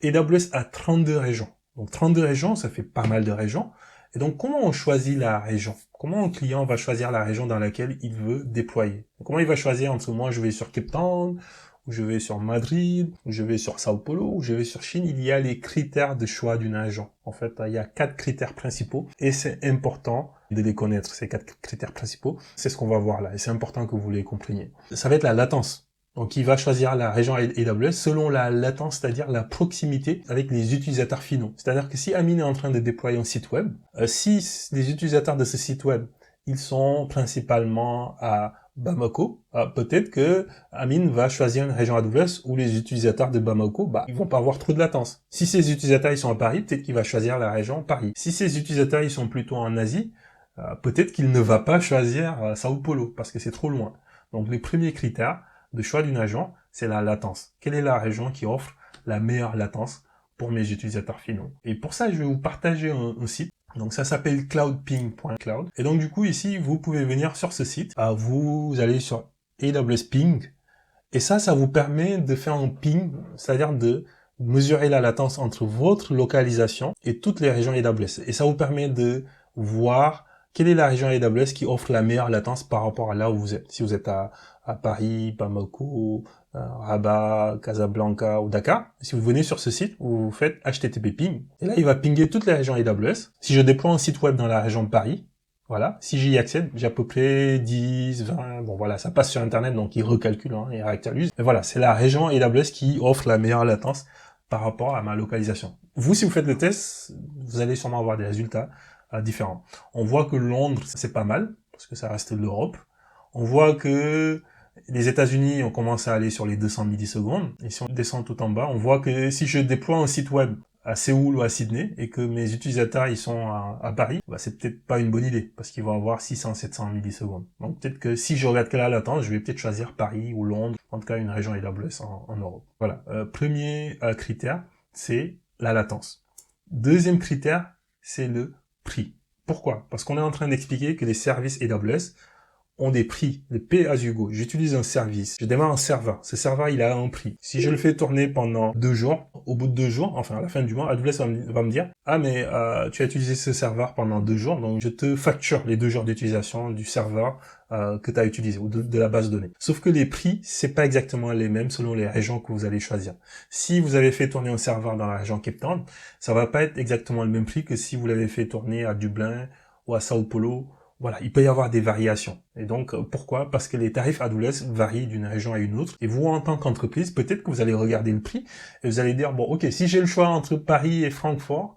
AWS a 32 régions. Donc 32 régions, ça fait pas mal de régions. Et donc comment on choisit la région? Comment un client va choisir la région dans laquelle il veut déployer? Comment il va choisir entre moi, je vais sur Cape Town, ou je vais sur Madrid, ou je vais sur Sao Paulo, ou je vais sur Chine? Il y a les critères de choix d'une région. En fait, il y a 4 critères principaux et c'est important de les connaître, ces 4 critères principaux. C'est ce qu'on va voir là et c'est important que vous les compreniez. Ça va être la latence. Donc, il va choisir la région AWS selon la latence, c'est-à-dire la proximité avec les utilisateurs finaux. C'est-à-dire que si Amine est en train de déployer un site web, si les utilisateurs de ce site web, ils sont principalement à Bamako, peut-être que Amine va choisir une région AWS où les utilisateurs de Bamako, ils vont pas avoir trop de latence. Si ces utilisateurs, ils sont à Paris, peut-être qu'il va choisir la région Paris. Si ces utilisateurs, ils sont plutôt en Asie, peut-être qu'il ne va pas choisir Sao Paulo parce que c'est trop loin. Donc, les premiers critères de choix d'une région, c'est la latence. Quelle est la région qui offre la meilleure latence pour mes utilisateurs finaux? Et pour ça, je vais vous partager un site. Donc ça s'appelle cloudping.cloud. Et donc du coup, ici, vous pouvez venir sur ce site. Vous allez sur AWS Ping. Et ça vous permet de faire un ping, c'est-à-dire de mesurer la latence entre votre localisation et toutes les régions AWS. Et ça vous permet de voir quelle est la région AWS qui offre la meilleure latence par rapport à là où vous êtes. Si vous êtes à Paris, Bamako, Rabat, Casablanca ou Dakar, si vous venez sur ce site, vous faites HTTP ping, et là il va pinguer toutes les régions AWS. Si je déploie un site web dans la région de Paris, voilà, si j'y accède, j'ai à peu près 10, 20, bon voilà, ça passe sur internet, donc il recalcule, il réactualise. Mais voilà, c'est la région AWS qui offre la meilleure latence par rapport à ma localisation. Vous, si vous faites le test, vous allez sûrement avoir des résultats différents. On voit que Londres, c'est pas mal, parce que ça reste de l'Europe. On voit que les États-Unis ont commencé à aller sur les 200 millisecondes. Et si on descend tout en bas, on voit que si je déploie un site web à Séoul ou à Sydney et que mes utilisateurs ils sont à Paris, c'est peut-être pas une bonne idée parce qu'ils vont avoir 600-700 millisecondes. Donc peut-être que si je regarde que la latence, je vais peut-être choisir Paris ou Londres, en tout cas une région AWS en Europe. Voilà. Premier critère, c'est la latence. Deuxième critère, c'est le prix. Pourquoi? Parce qu'on est en train d'expliquer que les services AWS ont des prix, le pay as you go. J'utilise un service, je démarre un serveur. Ce serveur, il a un prix. Si je le fais tourner pendant 2 jours, au bout de 2 jours, enfin à la fin du mois, AWS va me dire « Ah mais tu as utilisé ce serveur pendant 2 jours, donc je te facture les 2 jours d'utilisation du serveur que tu as utilisé, ou de la base de données. » Sauf que les prix, c'est pas exactement les mêmes selon les régions que vous allez choisir. Si vous avez fait tourner un serveur dans la région Cape Town, ça va pas être exactement le même prix que si vous l'avez fait tourner à Dublin ou à Sao Paulo. Voilà, il peut y avoir des variations. Et donc, pourquoi? Parce que les tarifs AWS varient d'une région à une autre. Et vous, en tant qu'entreprise, peut-être que vous allez regarder le prix et vous allez dire, bon, ok, si j'ai le choix entre Paris et Francfort,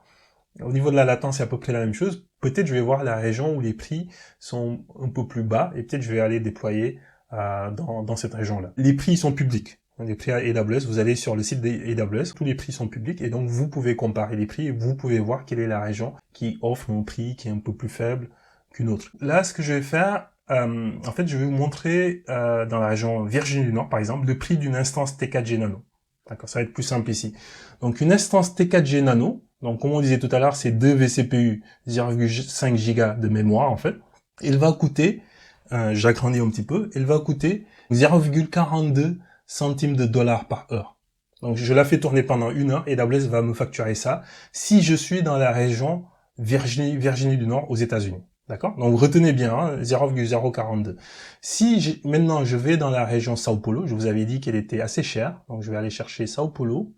au niveau de la latence, c'est à peu près la même chose. Peut-être je vais voir la région où les prix sont un peu plus bas et peut-être je vais aller déployer dans cette région-là. Les prix sont publics. Les prix à AWS, vous allez sur le site d'AWS, tous les prix sont publics et donc vous pouvez comparer les prix et vous pouvez voir quelle est la région qui offre un prix qui est un peu plus faible qu'une autre. Là, ce que je vais faire, en fait, je vais vous montrer dans la région Virginie du Nord, par exemple, le prix d'une instance T4G Nano. D'accord, ça va être plus simple ici. Donc, une instance T4G Nano, donc comme on disait tout à l'heure, c'est 2 vCPU, 0,5 Go de mémoire, en fait. Elle va coûter, j'agrandis un petit peu, elle va coûter 0,42 centimes de dollars par heure. Donc, je la fais tourner pendant 1 heure et AWS va me facturer ça si je suis dans la région Virginie du Nord aux États-Unis. D'accord? Donc retenez bien, 0,042. Si maintenant je vais dans la région Sao Paulo, je vous avais dit qu'elle était assez chère, donc je vais aller chercher Sao Paulo.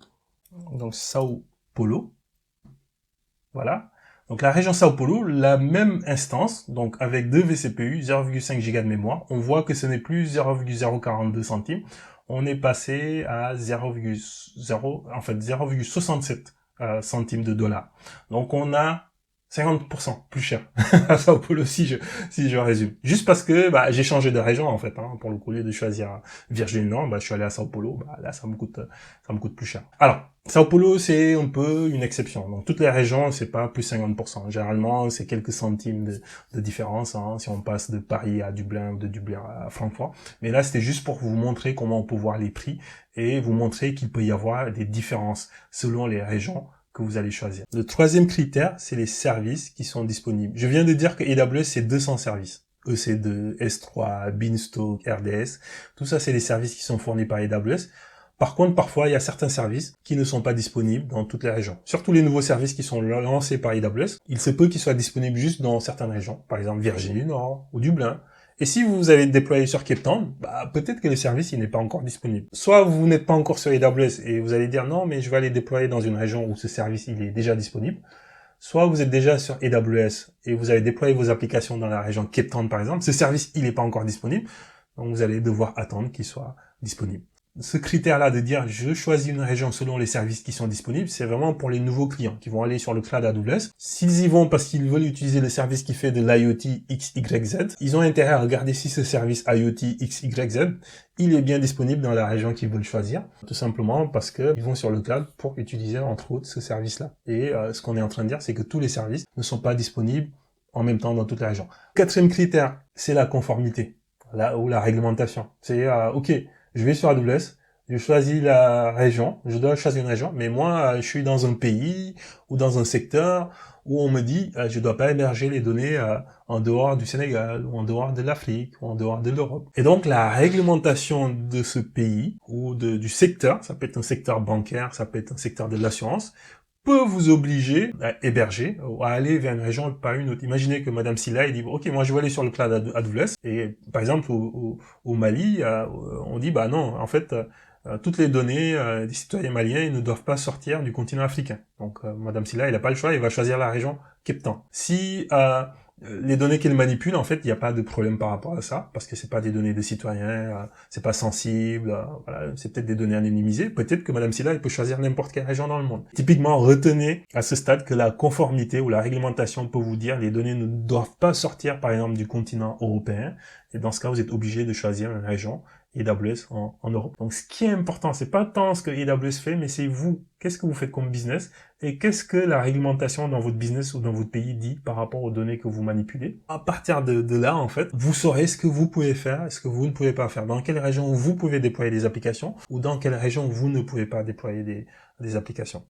Donc Sao Paulo. Voilà. Donc la région Sao Paulo, la même instance, donc avec 2 vCPU, 0,5 Go de mémoire, on voit que ce n'est plus 0,042 centimes, on est passé à 0,67 centimes de dollars. Donc on a 50% plus cher à Sao Paulo si je résume. Juste parce que j'ai changé de région en fait, pour le coup, au lieu de choisir Virginie Nord, je suis allé à Sao Paulo, là ça me coûte plus cher. Alors, Sao Paulo c'est un peu une exception. Donc toutes les régions, c'est pas plus 50%. Généralement, c'est quelques centimes de différence si on passe de Paris à Dublin ou de Dublin à Francfort. Mais là, c'était juste pour vous montrer comment on peut voir les prix et vous montrer qu'il peut y avoir des différences selon les régions que vous allez choisir. Le troisième critère, c'est les services qui sont disponibles. Je viens de dire que AWS, c'est 200 services. EC2, S3, Beanstalk, RDS. Tout ça, c'est les services qui sont fournis par AWS. Par contre, parfois, il y a certains services qui ne sont pas disponibles dans toutes les régions. Surtout les nouveaux services qui sont lancés par AWS, il se peut qu'ils soient disponibles juste dans certaines régions, par exemple Virginie du Nord ou Dublin. Et si vous avez déployé sur Cape Town, peut-être que le service il n'est pas encore disponible. Soit vous n'êtes pas encore sur AWS et vous allez dire non, mais je vais aller déployer dans une région où ce service il est déjà disponible. Soit vous êtes déjà sur AWS et vous avez déployé vos applications dans la région Cape Town par exemple. Ce service il n'est pas encore disponible, donc vous allez devoir attendre qu'il soit disponible. Ce critère-là de dire je choisis une région selon les services qui sont disponibles, c'est vraiment pour les nouveaux clients qui vont aller sur le cloud AWS. S'ils y vont parce qu'ils veulent utiliser le service qui fait de l'IoT XYZ, ils ont intérêt à regarder si ce service IoT XYZ, il est bien disponible dans la région qu'ils veulent choisir, tout simplement parce qu'ils vont sur le cloud pour utiliser entre autres ce service-là. Et ce qu'on est en train de dire, c'est que tous les services ne sont pas disponibles en même temps dans toute la région. Quatrième critère, c'est la conformité, ou la réglementation. C'est ok, je vais sur AWS, je choisis la région, je dois choisir une région, mais moi, je suis dans un pays ou dans un secteur où on me dit je dois pas héberger les données en dehors du Sénégal ou en dehors de l'Afrique ou en dehors de l'Europe. Et donc la réglementation de ce pays ou du secteur, ça peut être un secteur bancaire, ça peut être un secteur de l'assurance, peut vous obliger à héberger ou à aller vers une région et pas une autre. Imaginez que Madame Silla, elle dit, ok, moi je vais aller sur le cloud AWS, et par exemple au Mali, on dit, non, en fait, toutes les données des citoyens maliens ils ne doivent pas sortir du continent africain. Donc Madame Silla, elle n'a pas le choix, elle va choisir la région Cape Town. Si les données qu'elle manipule, en fait, il n'y a pas de problème par rapport à ça, parce que c'est pas des données de citoyens, c'est pas sensible, voilà, c'est peut-être des données anonymisées. Peut-être que Madame Silla, elle peut choisir n'importe quelle région dans le monde. Typiquement, retenez à ce stade que la conformité ou la réglementation peut vous dire les données ne doivent pas sortir, par exemple, du continent européen. Et dans ce cas, vous êtes obligé de choisir une région AWS en Europe. Donc, ce qui est important, c'est pas tant ce que AWS fait, mais c'est vous. Qu'est-ce que vous faites comme business et qu'est-ce que la réglementation dans votre business ou dans votre pays dit par rapport aux données que vous manipulez. À partir de là, en fait, vous saurez ce que vous pouvez faire et ce que vous ne pouvez pas faire. Dans quelle région vous pouvez déployer des applications ou dans quelle région vous ne pouvez pas déployer des applications.